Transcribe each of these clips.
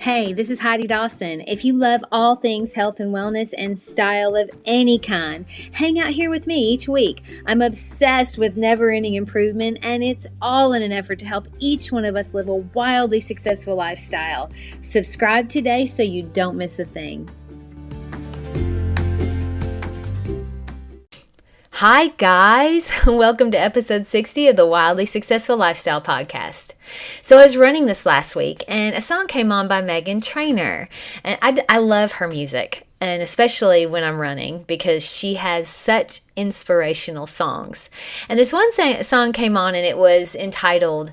Hey, this is Heidi Dawson. If you love all things health and wellness and style of any kind, hang out here with me each week. I'm obsessed with never-ending improvement, and it's all in an effort to help each one of us live a wildly successful lifestyle. Subscribe today so you don't miss a thing. Hi guys, welcome to episode 60 of the Wildly Successful Lifestyle Podcast. So I was running this last week and a song came on by Meghan Trainor, and I love her music, and especially when I'm running because she has such inspirational songs. And this one song came on and it was entitled,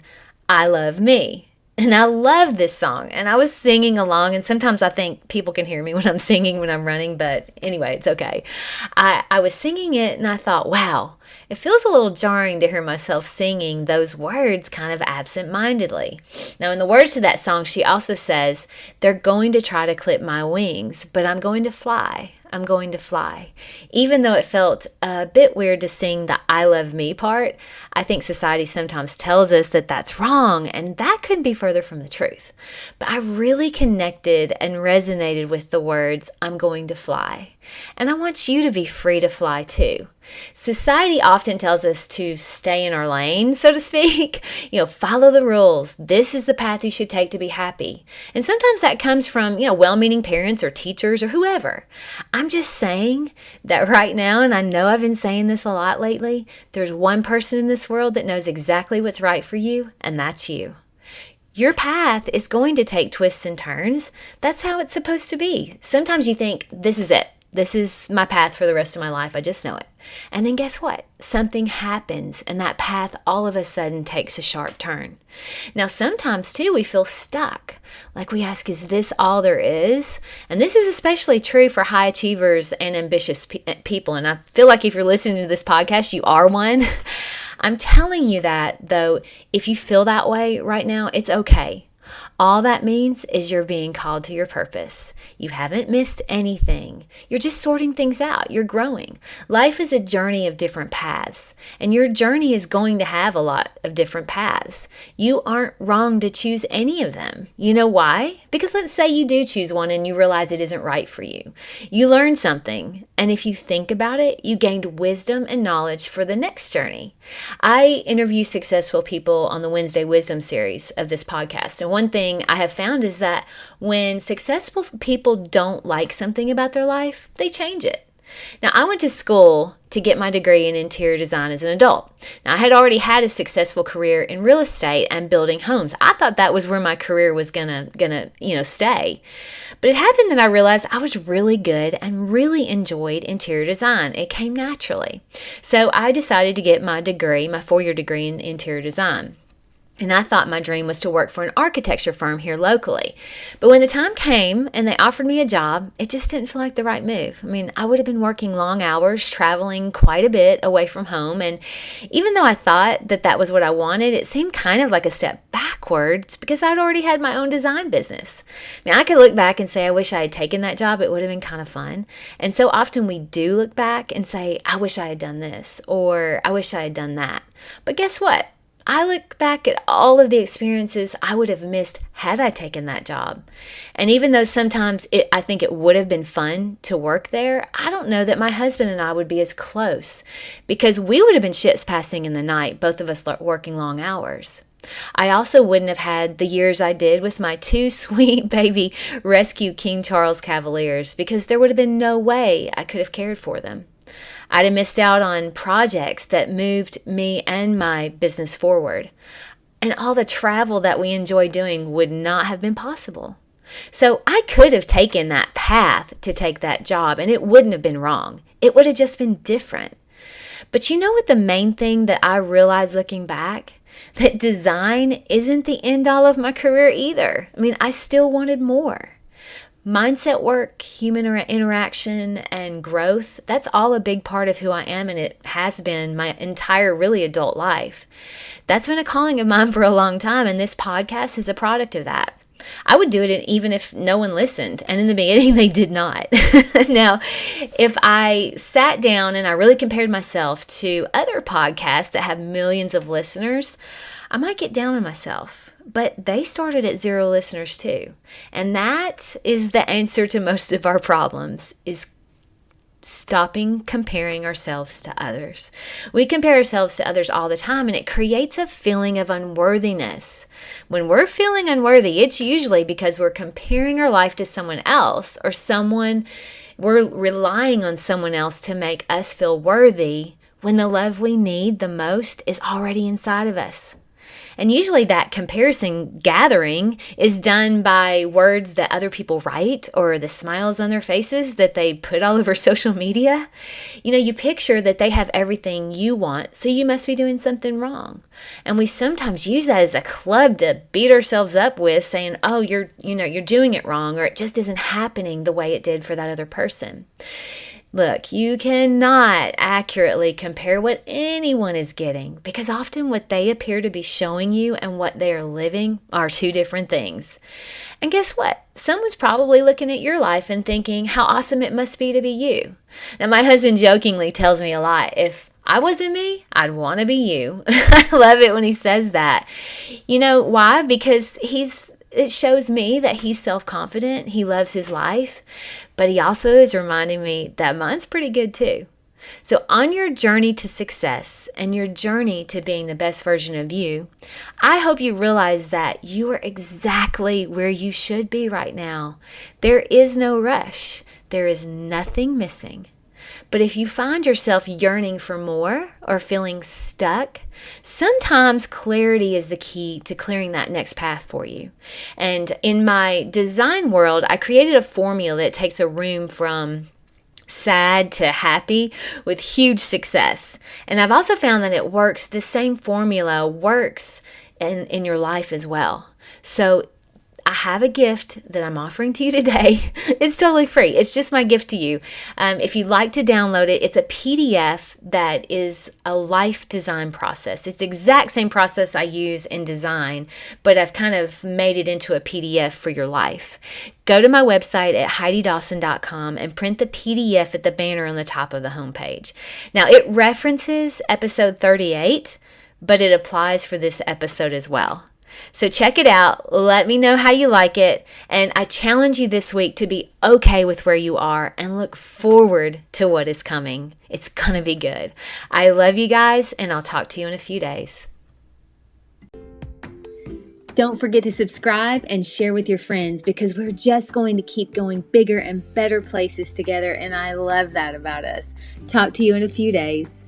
I Love Me. And I love this song, and I was singing along, and sometimes I think people can hear me when I'm singing when I'm running, but anyway, it's okay. I was singing it, and I thought, wow, it feels a little jarring to hear myself singing those words kind of absent-mindedly. Now, in the words to that song, she also says, they're going to try to clip my wings, but I'm going to fly. I'm going to fly. Even though it felt a bit weird to sing the I love me part, I think society sometimes tells us that that's wrong, and that couldn't be further from the truth. But I really connected and resonated with the words, I'm going to fly. And I want you to be free to fly too. Society often tells us to stay in our lane, so to speak. Follow the rules. This is the path you should take to be happy. And sometimes that comes from, well-meaning parents or teachers or whoever. I'm just saying that right now, and I know I've been saying this a lot lately, there's one person in this world that knows exactly what's right for you, and that's you. Your path is going to take twists and turns. That's how it's supposed to be. Sometimes you think, this is it. This is my path for the rest of my life. I just know it. And then guess what? Something happens and that path all of a sudden takes a sharp turn. Now, sometimes too, we feel stuck. Like we ask, is this all there is? And this is especially true for high achievers and ambitious people. And I feel like if you're listening to this podcast, you are one. I'm telling you that, though, if you feel that way right now, it's okay. All that means is you're being called to your purpose. You haven't missed anything. You're just sorting things out. You're growing. Life is a journey of different paths, and your journey is going to have a lot of different paths. You aren't wrong to choose any of them. You know why? Because let's say you do choose one and you realize it isn't right for you. You learned something, and if you think about it, you gained wisdom and knowledge for the next journey. I interview successful people on the Wednesday Wisdom series of this podcast, and one thing I have found is that when successful people don't like something about their life, they change it. Now, I went to school to get my degree in interior design as an adult. Now, I had already had a successful career in real estate and building homes. I thought that was where my career was gonna stay. But it happened that I realized I was really good and really enjoyed interior design. It came naturally. So I decided to get my degree, my 4-year degree in interior design. And I thought my dream was to work for an architecture firm here locally. But when the time came and they offered me a job, it just didn't feel like the right move. I mean, I would have been working long hours, traveling quite a bit away from home. And even though I thought that that was what I wanted, it seemed kind of like a step backwards because I'd already had my own design business. Now, I could look back and say, I wish I had taken that job. It would have been kind of fun. And so often we do look back and say, I wish I had done this, or I wish I had done that. But guess what? I look back at all of the experiences I would have missed had I taken that job. And even though sometimes I think it would have been fun to work there, I don't know that my husband and I would be as close because we would have been ships passing in the night, both of us working long hours. I also wouldn't have had the years I did with my 2 sweet baby rescue King Charles Cavaliers because there would have been no way I could have cared for them. I'd have missed out on projects that moved me and my business forward. And all the travel that we enjoy doing would not have been possible. So I could have taken that path to take that job, and it wouldn't have been wrong. It would have just been different. But you know what the main thing that I realized looking back? That design isn't the end all of my career either. I mean, I still wanted more. Mindset work, human interaction, and growth, that's all a big part of who I am, and it has been my entire really adult life. That's been a calling of mine for a long time, and this podcast is a product of that. I would do it even if no one listened. And in the beginning, they did not. Now, if I sat down and I really compared myself to other podcasts that have millions of listeners, I might get down on myself. But they started at 0 listeners too. And that is the answer to most of our problems, is stopping comparing ourselves to others. We compare ourselves to others all the time, and it creates a feeling of unworthiness. When we're feeling unworthy, it's usually because we're comparing our life to someone else, or we're relying on someone else to make us feel worthy, when the love we need the most is already inside of us. And usually that comparison gathering is done by words that other people write, or the smiles on their faces that they put all over social media. You picture that they have everything you want, so you must be doing something wrong. And we sometimes use that as a club to beat ourselves up with, saying, oh, you're doing it wrong, or it just isn't happening the way it did for that other person. Look, you cannot accurately compare what anyone is getting, because often what they appear to be showing you and what they are living are two different things. And guess what? Someone's probably looking at your life and thinking how awesome it must be to be you. Now, my husband jokingly tells me a lot, if I wasn't me, I'd want to be you. I love it when he says that. You know why? Because it shows me that he's self-confident, he loves his life, but he also is reminding me that mine's pretty good too. So on your journey to success and your journey to being the best version of you, I hope you realize that you are exactly where you should be right now. There is no rush. There is nothing missing. But if you find yourself yearning for more or feeling stuck, sometimes clarity is the key to clearing that next path for you. And in my design world, I created a formula that takes a room from sad to happy with huge success. And I've also found that it works, the same formula works in your life as well. So I have a gift that I'm offering to you today. It's totally free. It's just my gift to you. If you'd like to download it, it's a PDF that is a life design process. It's the exact same process I use in design, but I've kind of made it into a PDF for your life. Go to my website at HeidiDawson.com and print the PDF at the banner on the top of the homepage. Now, it references episode 38, but it applies for this episode as well. So check it out. Let me know how you like it. And I challenge you this week to be okay with where you are and look forward to what is coming. It's going to be good. I love you guys, and I'll talk to you in a few days. Don't forget to subscribe and share with your friends, because we're just going to keep going bigger and better places together. And I love that about us. Talk to you in a few days.